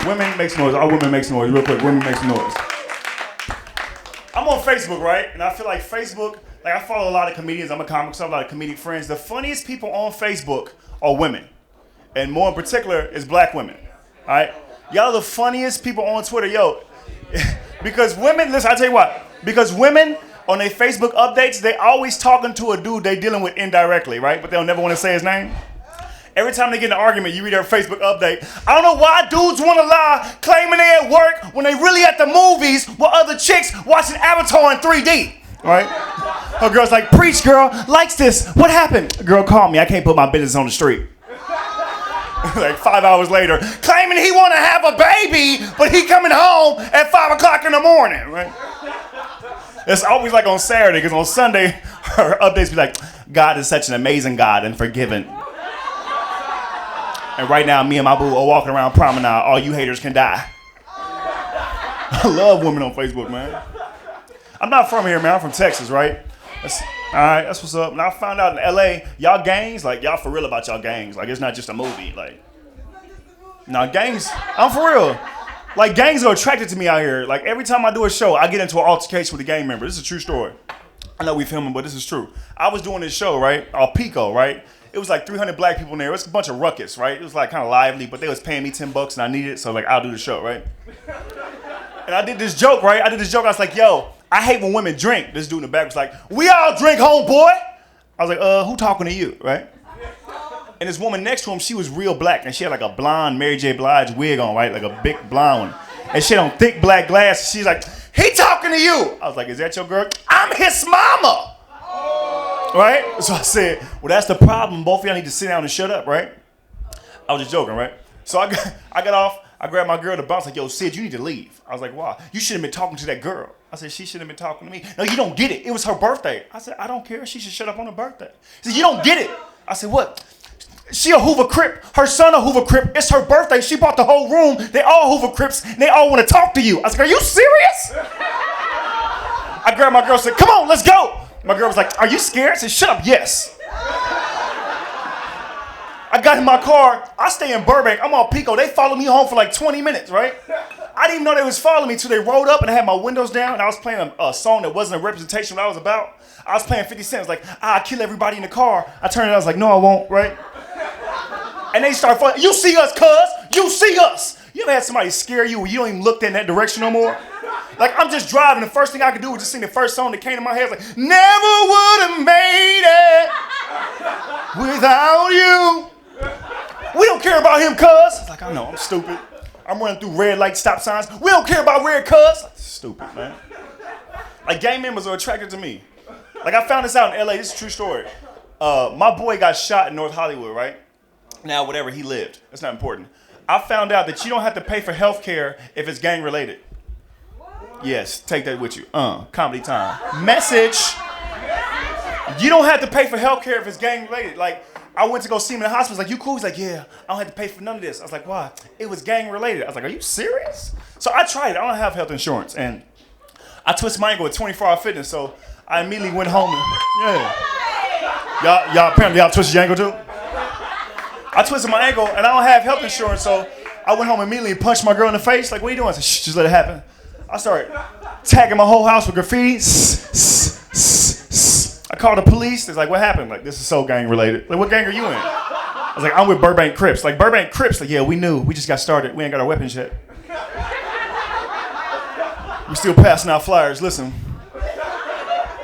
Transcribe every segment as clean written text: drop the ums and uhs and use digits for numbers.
Women makes noise. All women makes noise. Real quick, women makes noise. I'm on Facebook, right? And I feel like Facebook, like I follow a lot of comedians. I'm a comic, so I have a lot of comedic friends. The funniest people on Facebook are women. And more in particular is black women. All right? Y'all are the funniest people on Twitter. Yo, because women, listen, I tell you what. Because women on their Facebook updates, they always talking to a dude they dealing with indirectly, right? But they'll never want to say his name. Every time they get in an argument, you read their Facebook update. I don't know why dudes want to lie, claiming they at work when they really at the movies with other chicks watching Avatar in 3D. Right? Her girl's like, preach, girl, likes this. What happened? Girl, call me. I can't put my business on the street. Like 5 hours later, claiming he want to have a baby, but he coming home at 5 o'clock in the morning. Right? It's always like on Saturday, because on Sunday, her updates be like, God is such an amazing God and forgiving. And right now, me and my boo are walking around promenade. All you haters can die. I love women on Facebook, man. I'm not from here, man. I'm from Texas, right? All right, that's what's up. And I found out in L.A., y'all gangs, like, y'all for real about y'all gangs. Like, it's not just a movie. Like, now gangs, I'm for real. Like, gangs are attracted to me out here. Like, every time I do a show, I get into an altercation with a gang member. This is a true story. I know we filming, but this is true. I was doing this show, right? Pico, right? It was like 300 black people in there. It was a bunch of ruckus, right? It was like kind of lively, but they was paying me $10 and I needed it, so like I'll do the show, right? And I did this joke, right? I was like, yo, I hate when women drink. This dude in the back was like, we all drink, homeboy. I was like, who talking to you, right? And this woman next to him, she was real black, and she had like a blonde Mary J. Blige wig on, right? Like a big blonde one. And she had on thick black glasses. She's like, he talking to you. I was like, is that your girl? I'm his mama. Right? So I said, well, that's the problem. Both of y'all need to sit down and shut up, right? I was just joking, right? So I got off. I grabbed my girl to bounce, like, yo, Sid, you need to leave. I was like, why? You shouldn't have been talking to that girl. I said, she shouldn't have been talking to me. No, you don't get it. It was her birthday. I said, I don't care. She should shut up on her birthday. He said, you don't get it. I said, what? She a Hoover Crip. Her son a Hoover Crip. It's her birthday. She bought the whole room. They all Hoover Crips, and they all want to talk to you. I was like, are you serious? I grabbed my girl and said, come on, let's go. My girl was like, are you scared? I said, shut up, yes. I got in my car. I stay in Burbank. I'm on Pico. They followed me home for like 20 minutes, right? I didn't even know they was following me until they rolled up and I had my windows down and I was playing a song that wasn't a representation of what I was about. I was playing 50 Cent. Like, I'll kill everybody in the car. I turned it, I was like, no, I won't, right? And they start following. You see us, cuz. You see us. You ever had somebody scare you where you don't even look in that direction no more? Like, I'm just driving. The first thing I could do was just sing the first song that came to my head. It's like, never would have made it without you. We don't care about him, cuz. Like, I know, I'm stupid. I'm running through red light stop signs. We don't care about red, cuz. Like, stupid, man. Like, gang members are attracted to me. Like, I found this out in LA. This is a true story. My boy got shot in North Hollywood, right? Now, whatever, he lived. That's not important. I found out that you don't have to pay for health care if it's gang related. Yes, take that with you. Comedy time. Message. You don't have to pay for health care if it's gang related. Like, I went to go see him in the hospital. He's like, you cool? He's like, yeah, I don't have to pay for none of this. I was like, why? It was gang related. I was like, are you serious? So I tried it. I don't have health insurance. And I twisted my ankle with 24-hour fitness. So I immediately went home. Y'all apparently y'all twisted your ankle too? I twisted my ankle and I don't have health insurance. So I went home immediately and punched my girl in the face. Like, what are you doing? I said, shh, just let it happen. I started tagging my whole house with graffiti. I called the police. They're like, what happened? Like, this is so gang related. Like, what gang are you in? I was like, I'm with Burbank Crips. Like, Burbank Crips. Like, yeah, we knew. We just got started. We ain't got our weapons yet. We still passing out flyers. Listen,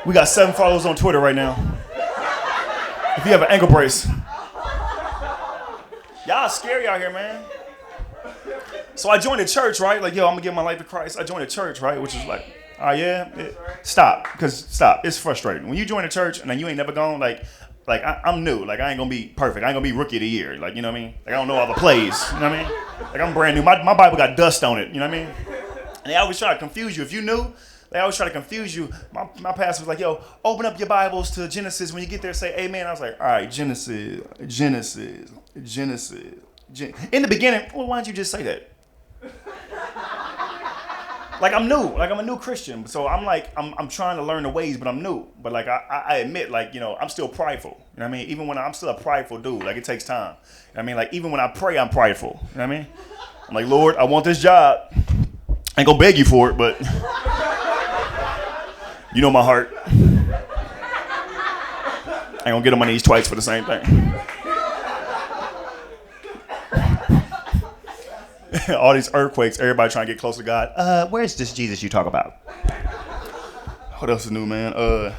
we got 7 followers on Twitter right now. If you have an ankle brace. Y'all scary out here, man. So I joined a church, right? Like, yo, I'm gonna give my life to Christ. I joined a church, right? Which is like, stop. It's frustrating. When you join a church and then you ain't never gone, like I'm new. Like, I ain't gonna be perfect. I ain't gonna be rookie of the year. Like, you know what I mean? Like, I don't know all the plays. You know what I mean? Like, I'm brand new. My Bible got dust on it. You know what I mean? And they always try to confuse you. If you knew, they always try to confuse you. My pastor was like, yo, open up your Bibles to Genesis. When you get there, say amen. I was like, all right, Genesis. In the beginning, well, why don't you just say that? Like, I'm new. Like, I'm a new Christian. So I'm like, I'm trying to learn the ways, but I'm new. But like, I admit, like, you know, I'm still prideful. You know what I mean? Even when I'm still a prideful dude, like, it takes time. You know what I mean? Like, even when I pray, I'm prideful. You know what I mean? I'm like, Lord, I want this job. I ain't gonna beg you for it, but you know my heart. I ain't gonna get on my knees twice for the same thing. All these earthquakes, everybody trying to get close to God. Where's this Jesus you talk about? What else is new, man? I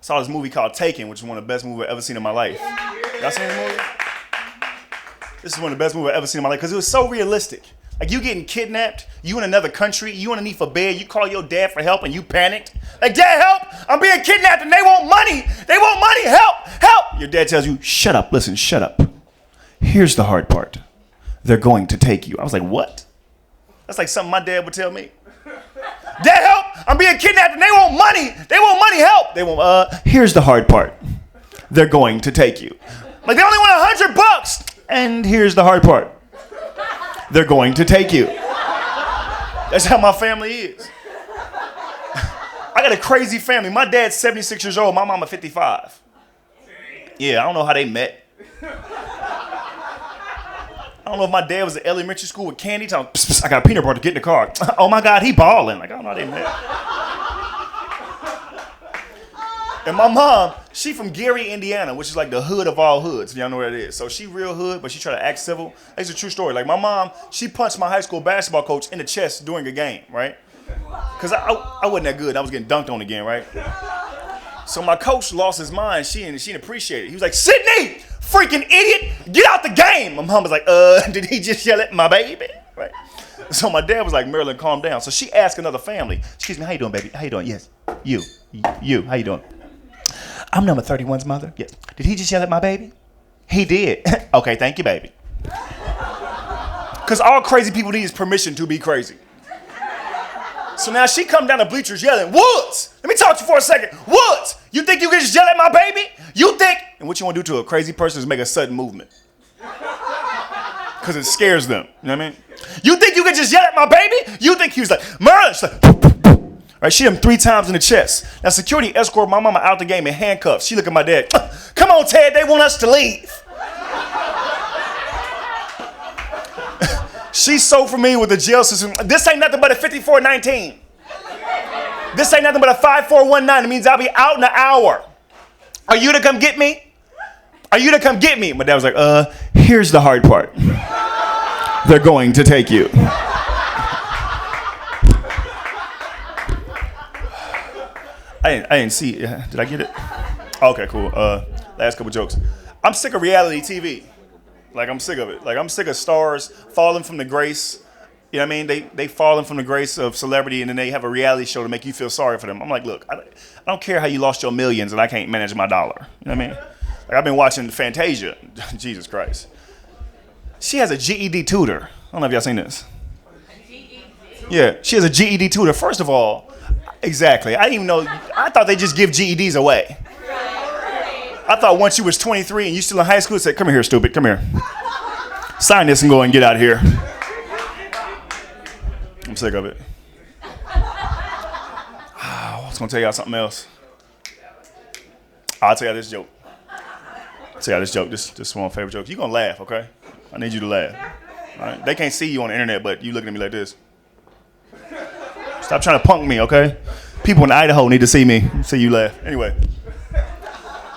saw this movie called Taken, which is one of the best movies I've ever seen in my life. Y'all seen the movie? This is one of the best movies I've ever seen in my life because it was so realistic. Like, you getting kidnapped, you in another country, you underneath for bed, you call your dad for help and you panicked. Like, Dad, help! I'm being kidnapped and they want money! They want money! Help! Help! Your dad tells you, shut up, listen, shut up. Here's the hard part. They're going to take you. I was like, what? That's like something my dad would tell me. Dad, help! I'm being kidnapped and they want money! They want money, help! They want, here's the hard part. They're going to take you. Like, they only want $100. And here's the hard part. They're going to take you. That's how my family is. I got a crazy family. My dad's 76 years old. My mama 55. Yeah, I don't know how they met. I don't know if my dad was at elementary school with candy. Telling, pss, pss, I got a peanut butter to get in the car. Oh my God, he balling. Like, I don't know how they met. And my mom, she from Gary, Indiana, which is like the hood of all hoods, if y'all know where it is. So she real hood, but she try to act civil. That's a true story. Like, my mom, she punched my high school basketball coach in the chest during a game, right? Because I wasn't that good. I was getting dunked on again, right? So my coach lost his mind. She didn't appreciate it. He was like, Sidney, freaking idiot, get out the game. My mom was like, did he just yell at my baby? Right? So my dad was like, Marilyn, calm down. So she asked another family, excuse me, how you doing, baby? How you doing? Yes, you, how you doing? I'm number 31's mother. Yes. Did he just yell at my baby? He did. Okay, thank you, baby. Because all crazy people need is permission to be crazy. So now she come down the bleachers yelling, Woods, let me talk to you for a second. Woods, you think you can just yell at my baby? You think? And what you want to do to a crazy person is make a sudden movement. Because it scares them. You know what I mean? You think you can just yell at my baby? You think he was like, Merlin? She's like, right, she hit him 3 times in the chest. Now security escort my mama out the game in handcuffs. She look at my dad. Come on, Ted, they want us to leave. She's so familiar with the jail system. This ain't nothing but a 5419. This ain't nothing but a 5419. It means I'll be out in an hour. Are you to come get me? Are you to come get me? My dad was like, here's the hard part. They're going to take you. I didn't see it. Did I get it? Okay, cool. Last couple jokes. I'm sick of reality TV. Like, I'm sick of it. Like, I'm sick of stars falling from the grace. You know what I mean? They falling from the grace of celebrity, and then they have a reality show to make you feel sorry for them. I'm like, look, I don't care how you lost your millions and I can't manage my dollar. You know what I mean? Like, I've been watching Fantasia. Jesus Christ. She has a GED tutor. I don't know if y'all seen this. Yeah, she has a GED tutor. First of all, exactly. I didn't even know. I thought they just give GEDs away. I thought once you was 23 and you still in high school, it said, come here, stupid, come here. Sign this and go and get out of here. I'm sick of it. I was going to tell y'all something else. I'll tell y'all this joke. This is one of my favorite jokes. You're going to laugh, okay? I need you to laugh. All right? They can't see you on the internet, but you looking at me like this. Stop trying to punk me, okay? People in Idaho need to see me, see you laugh. Anyway.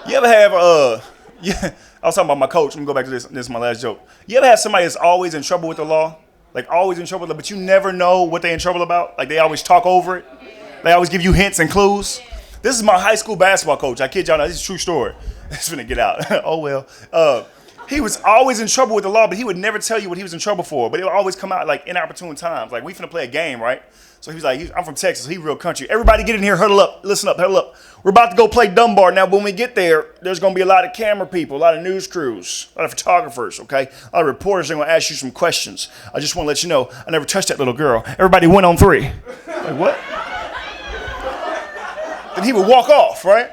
You ever have, I was talking about my coach. Let me go back to this. This is my last joke. You ever have somebody that's always in trouble with the law? Like, always in trouble, but you never know what they're in trouble about? Like, they always talk over it? They always give you hints and clues? This is my high school basketball coach. I kid y'all not. This is a true story. It's gonna get out. Oh, well. He was always in trouble with the law, but he would never tell you what he was in trouble for. But it would always come out, like, inopportune times. Like, we finna play a game, right? So he was like, I'm from Texas. He real country. Everybody get in here, huddle up. Listen up, huddle up. We're about to go play Dunbar. Now, when we get there, there's going to be a lot of camera people, a lot of news crews, a lot of photographers, okay? A lot of reporters are going to ask you some questions. I just want to let you know, I never touched that little girl. Everybody went on 3. Like, what? Then he would walk off, right?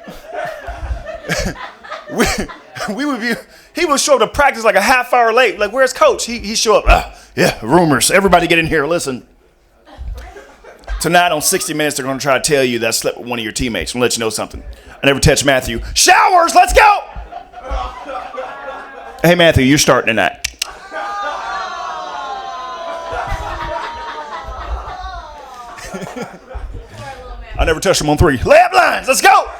He would show up to practice like a half hour late. Like, where's coach? He show up. Yeah, rumors. Everybody get in here. Listen. Tonight on 60 Minutes, they're going to try to tell you that I slept with one of your teammates. I'm going to let you know something. I never touched Matthew. Showers, let's go! Hey, Matthew, you're starting tonight. I never touched them on 3. Layup lines, let's go.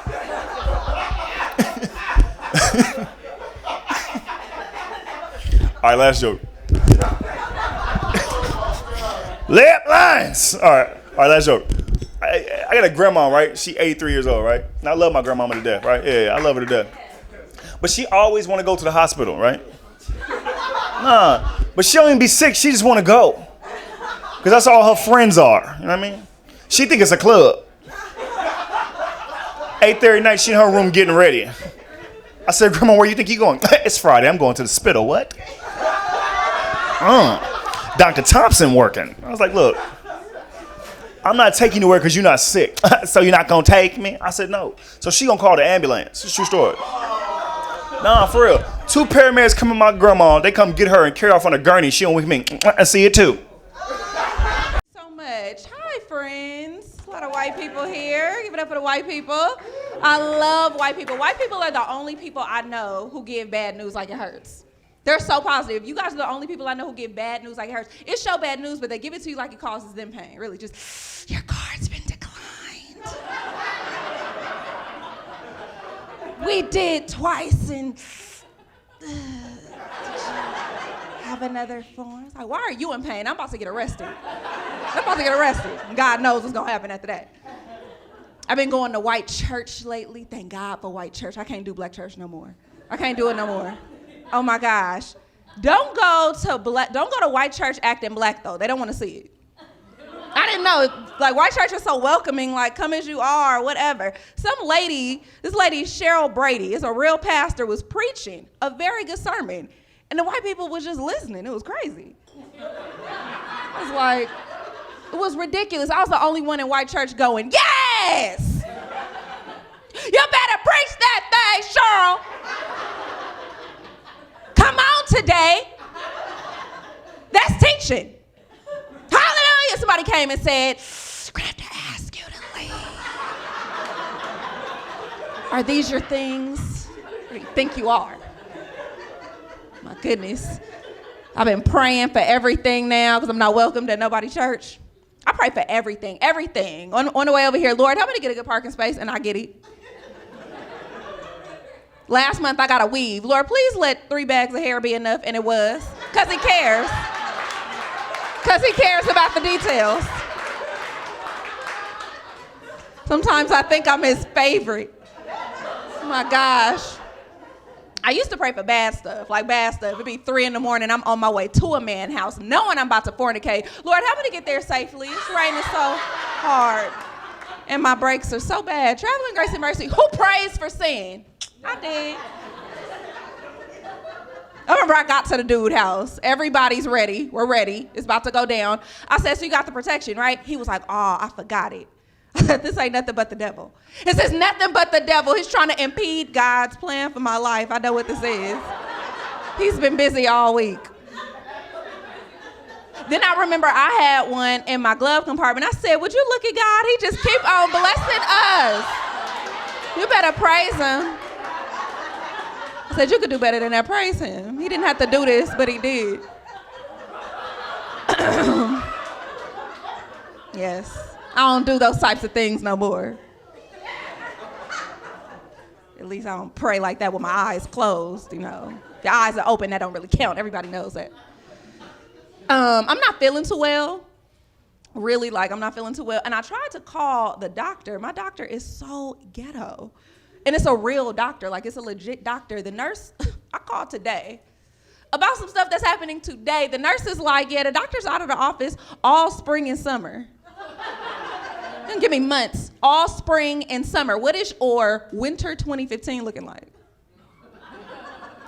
All right, last joke. Layup lines. All right, last joke. I got a grandma, right? She 83 years old, right? And I love my grandmama to death, right? Yeah, I love her to death. But she always want to go to the hospital, right? Nah, but she don't even be sick. She just want to go. Because that's all her friends are. You know what I mean? She think it's a club. 8:30 night, she in her room getting ready. I said, Grandma, where you think you going? It's Friday. I'm going to the spittle. What? Dr. Thompson working. I was like, look, I'm not taking you anywhere because you're not sick. So you're not going to take me? I said, no. So she going to call the ambulance. It's a true story. Nah, for real. 2 paramedics come with my grandma. They come get her and carry her off on a gurney. She on with me. I see it too. So much. Hi, friends. A lot of white people here. Give it up for the white people. I love white people. White people are the only people I know who give bad news like it hurts. They're so positive. You guys are the only people I know who give bad news like it hurts. It's show bad news, but they give it to you like it causes them pain. Really, just, your card's been declined. We did twice, and did you have another form? It's like, why are you in pain? I'm about to get arrested. God knows what's gonna happen after that. I've been going to white church lately. Thank God for white church. I can't do black church no more. I can't do it no more. Oh my gosh. Don't go to white church acting black though. They don't want to see it. I didn't know, like white church is so welcoming, like come as you are, whatever. This lady, Cheryl Brady, is a real pastor, was preaching a very good sermon. And the white people was just listening. It was crazy. I was like, it was ridiculous. I was the only one in white church going, yes! You better preach that thing, Cheryl. Come on today. That's teaching. Hallelujah. Somebody came and said, we're going to have to ask you to leave. Are these your things? What do you think you are? My goodness. I've been praying for everything now because I'm not welcomed at nobody's church. I pray for everything. On the way over here, Lord, help me to get a good parking space, and I get it. Last month, I got a weave. Lord, please let 3 bags of hair be enough, and it was. Because he cares. Because he cares about the details. Sometimes I think I'm his favorite. Oh my gosh. I used to pray for bad stuff. It'd be 3 a.m, I'm on my way to a man's house, knowing I'm about to fornicate. Lord, help me to get there safely. It's raining so hard. And my brakes are so bad. Traveling grace and mercy. Who prays for sin? I did. I remember I got to the dude's house. Everybody's ready. We're ready. It's about to go down. I said, so you got the protection, right? He was like, oh, I forgot it. I said, this ain't nothing but the devil. It says nothing but the devil. He's trying to impede God's plan for my life. I know what this is. He's been busy all week. Then I remember I had one in my glove compartment. I said, would you look at God? He just keep on blessing us. You better praise him. I said, you could do better than that. Praise him. He didn't have to do this, but he did. Yes. I don't do those types of things no more. At least I don't pray like that with my eyes closed, you know. If your eyes are open, that don't really count. Everybody knows that. I'm not feeling too well. Really, I'm not feeling too well. And I tried to call the doctor. My doctor is so ghetto. And it's a real doctor, it's a legit doctor. The nurse, I called today about some stuff that's happening today. The nurse is like, yeah, the doctor's out of the office all spring and summer. Don't give me months. All spring and summer. What is your winter 2015 looking like?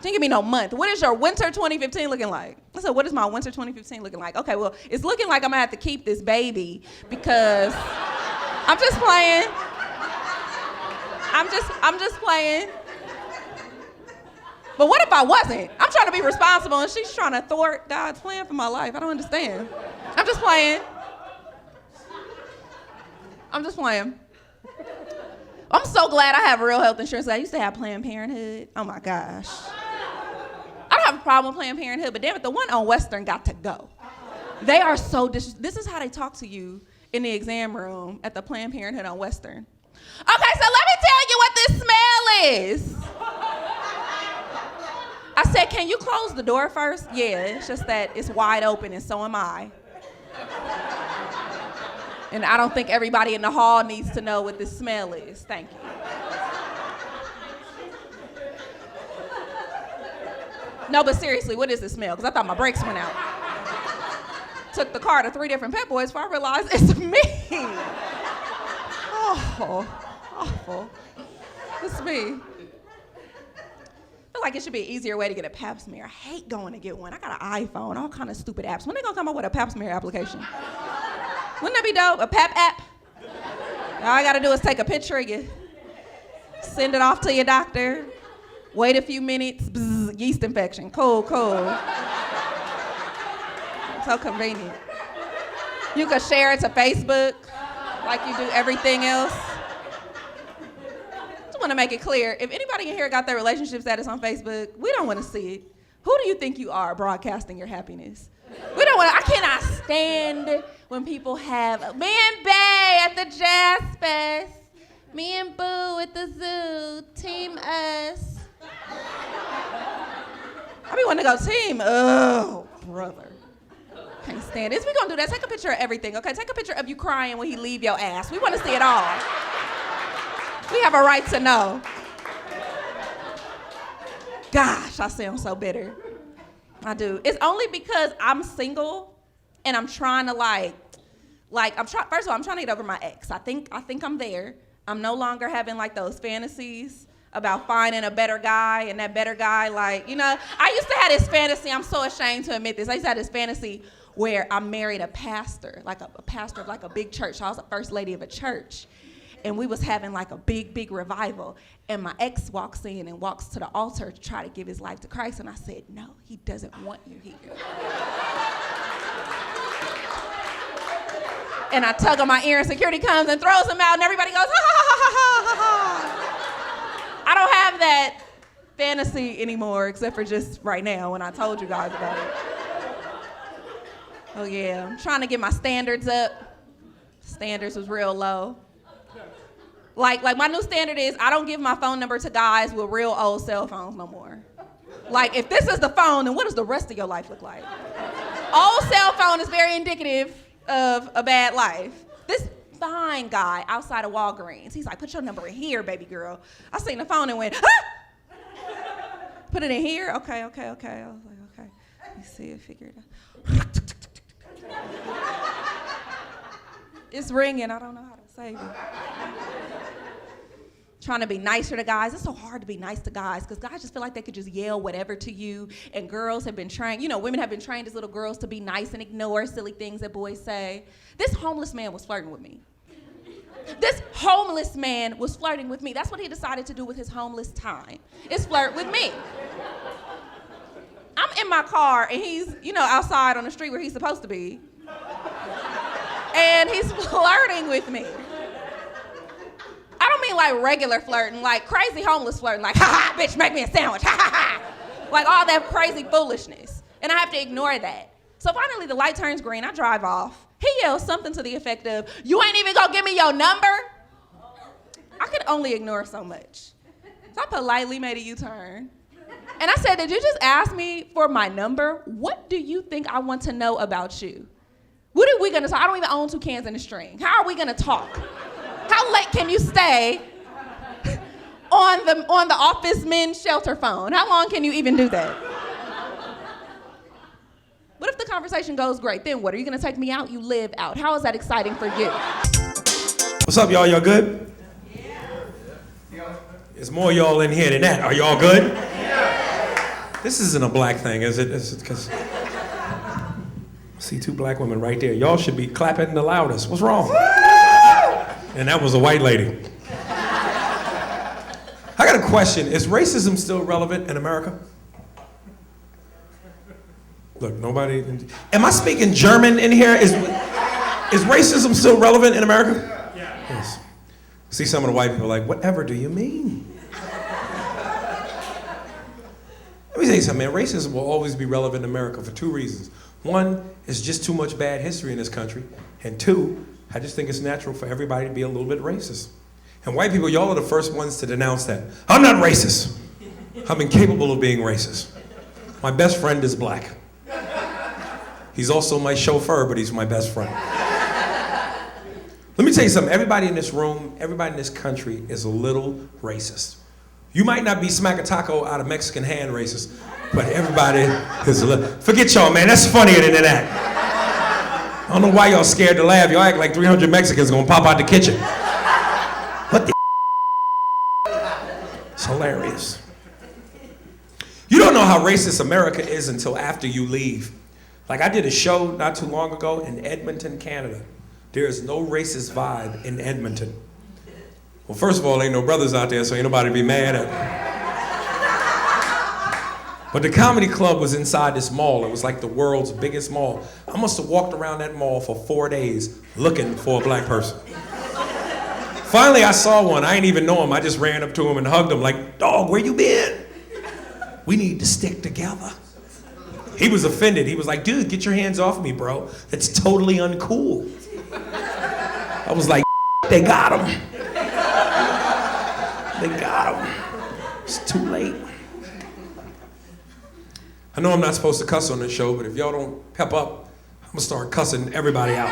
Don't give me no month. What is your winter 2015 looking like? I said, what is my winter 2015 looking like? Okay, well, it's looking like I'm gonna have to keep this baby because I'm just playing. I'm just playing. But what if I wasn't? I'm trying to be responsible and she's trying to thwart God's plan for my life. I don't understand. I'm just playing. I'm so glad I have real health insurance. I used to have Planned Parenthood. Oh my gosh. I don't have a problem with Planned Parenthood, but damn it, the one on Western got to go. They are so this is how they talk to you in the exam room at the Planned Parenthood on Western. Okay, so let me tell you what this smell is. I said, can you close the door first? Yeah, it's just that it's wide open and so am I. And I don't think everybody in the hall needs to know what this smell is. Thank you. No, but seriously, what is this smell? Because I thought my brakes went out. Took the car to 3 different Pep Boys before I realized it's me. Oh, awful. It's me. I feel like it should be an easier way to get a pap smear. I hate going to get one. I got an iPhone, all kind of stupid apps. When they gonna come up with a pap smear application? Wouldn't that be dope? A pap app? All I gotta do is take a picture of you, send it off to your doctor, wait a few minutes, bzz, yeast infection. Cool. So convenient. You could share it to Facebook like you do everything else. Just want to make it clear, if anybody in here got their relationship status on Facebook, we don't want to see it. Who do you think you are broadcasting your happiness? We don't want to, I cannot stand when people have, me and Bay at the Jazz Fest, me and Boo at the zoo, team us. I be wanting to go team, oh, brother. Can't stand this. We gonna do that. Take a picture of everything, okay? Take a picture of you crying when he leave your ass. We wanna see it all. We have a right to know. Gosh, I sound so bitter. I do. It's only because I'm single and I'm trying to first of all, I'm trying to get over my ex. I think I'm there. I'm no longer having like those fantasies about finding a better guy and that better guy, like, you know, I used to have this fantasy, I'm so ashamed to admit this. I used to have this fantasy where I married a pastor, like a pastor of like a big church. So I was the first lady of a church. And we was having like a big revival. And my ex walks in and walks to the altar to try to give his life to Christ. And I said, no, he doesn't want you here. And I tug on my ear and security comes and throws him out and everybody goes, ha ha ha ha ha ha. I don't have that fantasy anymore except for just right now when I told you guys about it. Oh yeah, I'm trying to get my standards up. Standards was real low. Like my new standard is I don't give my phone number to guys with real old cell phones no more. Like if this is the phone, then what does the rest of your life look like? Old cell phone is very indicative of a bad life. This fine guy outside of Walgreens, he's like, put your number in here, baby girl. I seen the phone and went, ah! Put it in here? Okay. I was like, okay. Let me see it, figure it out. It's ringing, I don't know how to save it. Trying to be nicer to guys. It's so hard to be nice to guys because guys just feel like they could just yell whatever to you, and girls have been trained, women have been trained as little girls to be nice and ignore silly things that boys say. This homeless man was flirting with me. This homeless man was flirting with me. That's what he decided to do with his homeless time, is flirt with me. I'm in my car and he's, outside on the street where he's supposed to be. And he's flirting with me. I don't mean like regular flirting, like crazy homeless flirting, like, ha ha, bitch, make me a sandwich, ha ha ha. Like all that crazy foolishness. And I have to ignore that. So finally the light turns green, I drive off. He yells something to the effect of, you ain't even gonna give me your number? I could only ignore so much. So I politely made a U-turn. And I said, did you just ask me for my number? What do you think I want to know about you? What are we gonna talk? I don't even own 2 cans in a string. How are we gonna talk? How late can you stay on the office men's shelter phone? How long can you even do that? What if the conversation goes great? Then what? Are you gonna take me out? You live out. How is that exciting for you? What's up, y'all? Y'all good? Yeah. There's more y'all in here than that. Are y'all good? Yeah. This isn't a black thing, is it? Because I see 2 black women right there. Y'all should be clapping the loudest. What's wrong? And that was a white lady. I got a question. Is racism still relevant in America? Look, nobody. Am I speaking German in here? Is racism still relevant in America? Yeah. Yes. See some of the white people like, whatever do you mean? Let me tell you something, man. Racism will always be relevant in America for 2 reasons. 1, it's just too much bad history in this country. And 2, I just think it's natural for everybody to be a little bit racist. And white people, y'all are the first ones to denounce that. I'm not racist. I'm incapable of being racist. My best friend is black. He's also my chauffeur, but he's my best friend. Let me tell you something. Everybody in this room, everybody in this country is a little racist. You might not be smack a taco out of Mexican hand racist, but everybody is a little. Forget y'all, man. That's funnier than that. I don't know why y'all scared to laugh. Y'all act like 300 Mexicans gonna pop out the kitchen. What the? It's hilarious. You don't know how racist America is until after you leave. Like I did a show not too long ago in Edmonton, Canada. There is no racist vibe in Edmonton. Well, first of all, ain't no brothers out there, so ain't nobody be mad at me. But the comedy club was inside this mall. It was like the world's biggest mall. I must have walked around that mall for 4 days looking for a black person. Finally, I saw one. I ain't even know him. I just ran up to him and hugged him like, dog, where you been? We need to stick together. He was offended. He was like, dude, get your hands off me, bro. That's totally uncool. I was like, they got him. They got him. It's too late. I know I'm not supposed to cuss on this show, but if y'all don't pep up, I'm gonna start cussing everybody out.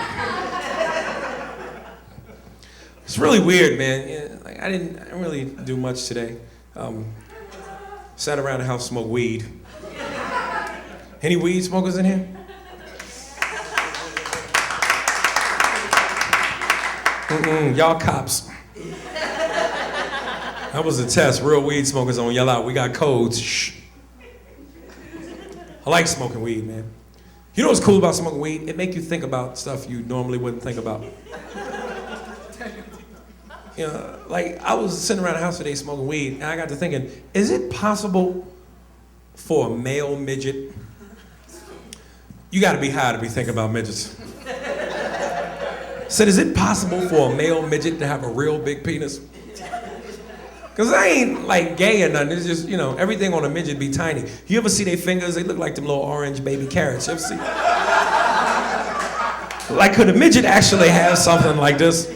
It's really weird, man. Yeah, like I didn't really do much today. Sat around the house, smoked weed. Any weed smokers in here? Y'all cops. That was a test. Real weed smokers on yell out. We got codes. Shh. I like smoking weed, man. You know what's cool about smoking weed? It make you think about stuff you normally wouldn't think about. You know, like I was sitting around the house today smoking weed, and I got to thinking, is it possible for a male midget? You got to be high to be thinking about midgets. Said, is it possible for a male midget to have a real big penis? Because I ain't like gay or nothing. It's just, you know, everything on a midget be tiny. You ever see their fingers? They look like them little orange baby carrots. You ever see? Like, could a midget actually have something like this?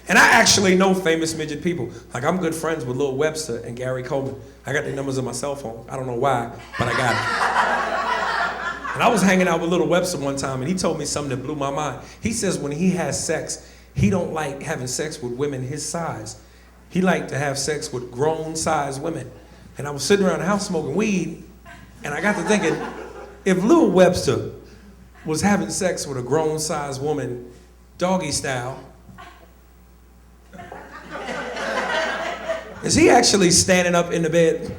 And I actually know famous midget people. Like, I'm good friends with Lil Webster and Gary Coleman. I got their numbers on my cell phone. I don't know why, but I got it. And I was hanging out with Lil Webster one time, and he told me something that blew my mind. He says when he has sex, he don't like having sex with women his size. He liked to have sex with grown-sized women. And I was sitting around the house smoking weed, and I got to thinking, if Lil Webster was having sex with a grown-sized woman, doggy style, is he actually standing up in the bed?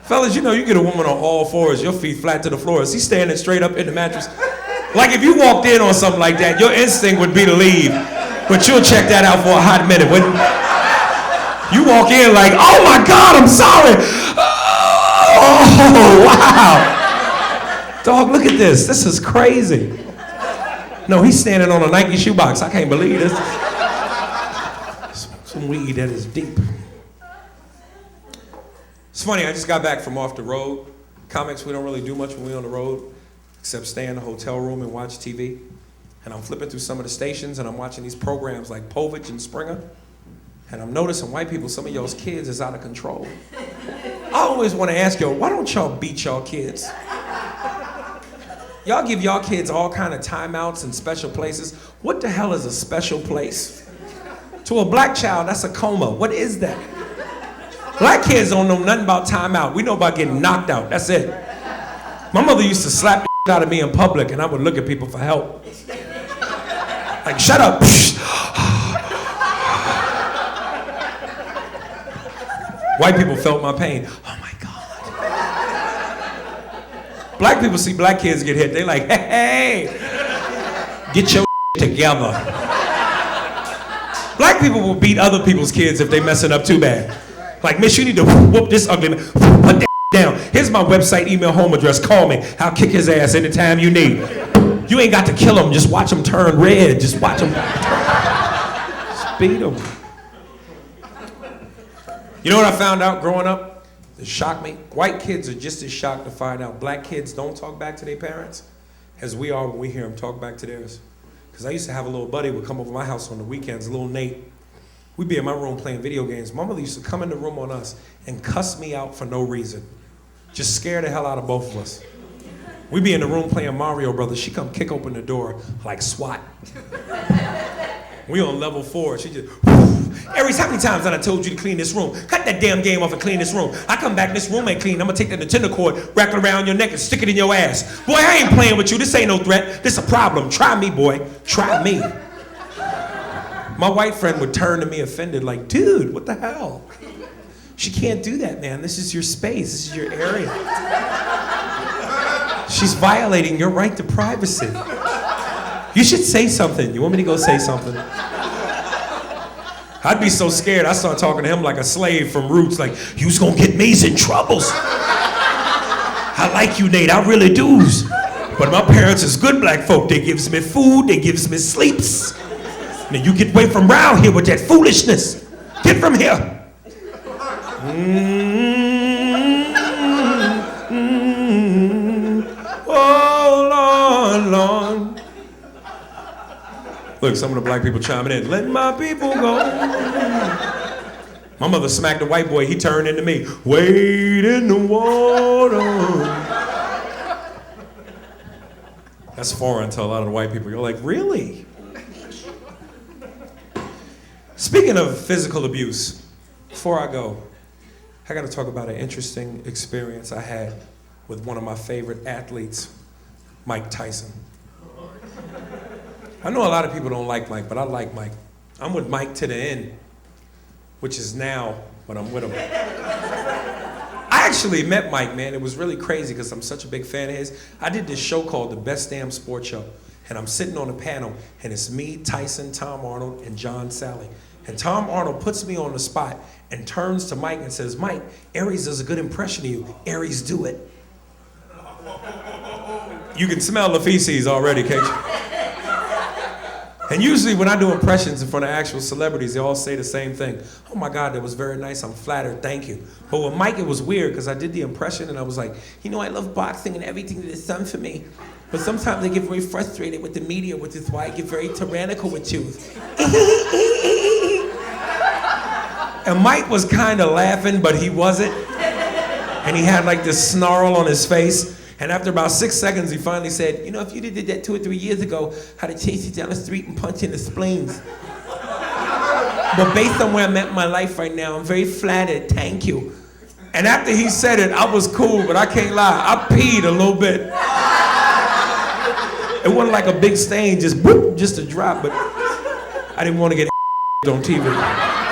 Fellas, you know you get a woman on all fours, your feet flat to the floor. Is he standing straight up in the mattress? Like if you walked in on something like that, your instinct would be to leave. But you'll check that out for a hot minute, wouldn't you? You walk in like, oh my God, I'm sorry. Oh, wow. Dog, look at this. This is crazy. No, he's standing on a Nike shoebox. I can't believe this. Some weed that is deep. It's funny, I just got back from off the road. Comics, we don't really do much when we're on the road, except stay in a hotel room and watch TV. And I'm flipping through some of the stations and I'm watching these programs like Povich and Springer. And I'm noticing white people, some of y'all's kids is out of control. I always want to ask y'all, why don't y'all beat y'all kids? Y'all give y'all kids all kind of timeouts and special places. What the hell is a special place? To a black child, that's a coma. What is that? Black kids don't know nothing about timeout. We know about getting knocked out. That's it. My mother used to slap the out of me in public and I would look at people for help. Like, shut up. White people felt my pain. Oh my God. Black people see black kids get hit. They like, hey, get your together. Black people will beat other people's kids if they messing up too bad. Like, miss, you need to whoop this ugly man. Put that down. Here's my website, email, home address. Call me. I'll kick his ass anytime you need. You ain't got to kill him. Just watch him turn red. Just watch him turn. Speed him. You know what I found out growing up? It shocked me. White kids are just as shocked to find out black kids don't talk back to their parents as we are when we hear them talk back to theirs. Because I used to have a little buddy who would come over to my house on the weekends, little Nate. We'd be in my room playing video games. My mother used to come in the room on us and cuss me out for no reason. Just scare the hell out of both of us. We'd be in the room playing Mario Brothers. She come kick open the door like SWAT. We on level 4. She just, Aries, how many times have I told you to clean this room? Cut that damn game off and clean this room. I come back, this room ain't clean. I'm gonna take the Nintendo cord, wrap it around your neck and stick it in your ass. Boy, I ain't playing with you. This ain't no threat. This a problem. Try me, boy. Try me. My white friend would turn to me offended like, dude, what the hell? She can't do that, man. This is your space. This is your area. She's violating your right to privacy. You should say something. You want me to go say something? I'd be so scared, I start talking to him like a slave from Roots, like, you's gonna get me in troubles. I like you, Nate, I really do. But my parents is good black folk. They gives me food, they gives me sleeps. Now you get away from around here with that foolishness. Get from here. Oh, Lord, Lord. Look, some of the black people chiming in. Let my people go. My mother smacked a white boy. He turned into me. Wade in the water. That's foreign to a lot of the white people. You're like, really? Speaking of physical abuse, before I go, I got to talk about an interesting experience I had with one of my favorite athletes, Mike Tyson. I know a lot of people don't like Mike, but I like Mike. I'm with Mike to the end, which is now, but I'm with him. I actually met Mike, man. It was really crazy because I'm such a big fan of his. I did this show called The Best Damn Sports Show, and I'm sitting on a panel, and it's me, Tyson, Tom Arnold, and John Sally. And Tom Arnold puts me on the spot and turns to Mike and says, Mike, Aries does a good impression of you. Aries, do it. You can smell the feces already, can't you? And usually when I do impressions in front of actual celebrities, they all say the same thing. Oh my God, that was very nice, I'm flattered, thank you. But with Mike, it was weird because I did the impression and I was like, you know, I love boxing and everything that it's done for me. But sometimes I get very frustrated with the media, which is why I get very tyrannical with you. And Mike was kind of laughing, but he wasn't. And he had like this snarl on his face. And after about 6 seconds, he finally said, you know, if you did that 2 or 3 years ago, I'd have chased you down the street and punched you in the spleens. But based on where I'm at in my life right now, I'm very flattered, thank you. And after he said it, I was cool, but I can't lie, I peed a little bit. It wasn't like a big stain, just whoop, just a drop, but I didn't want to get on TV.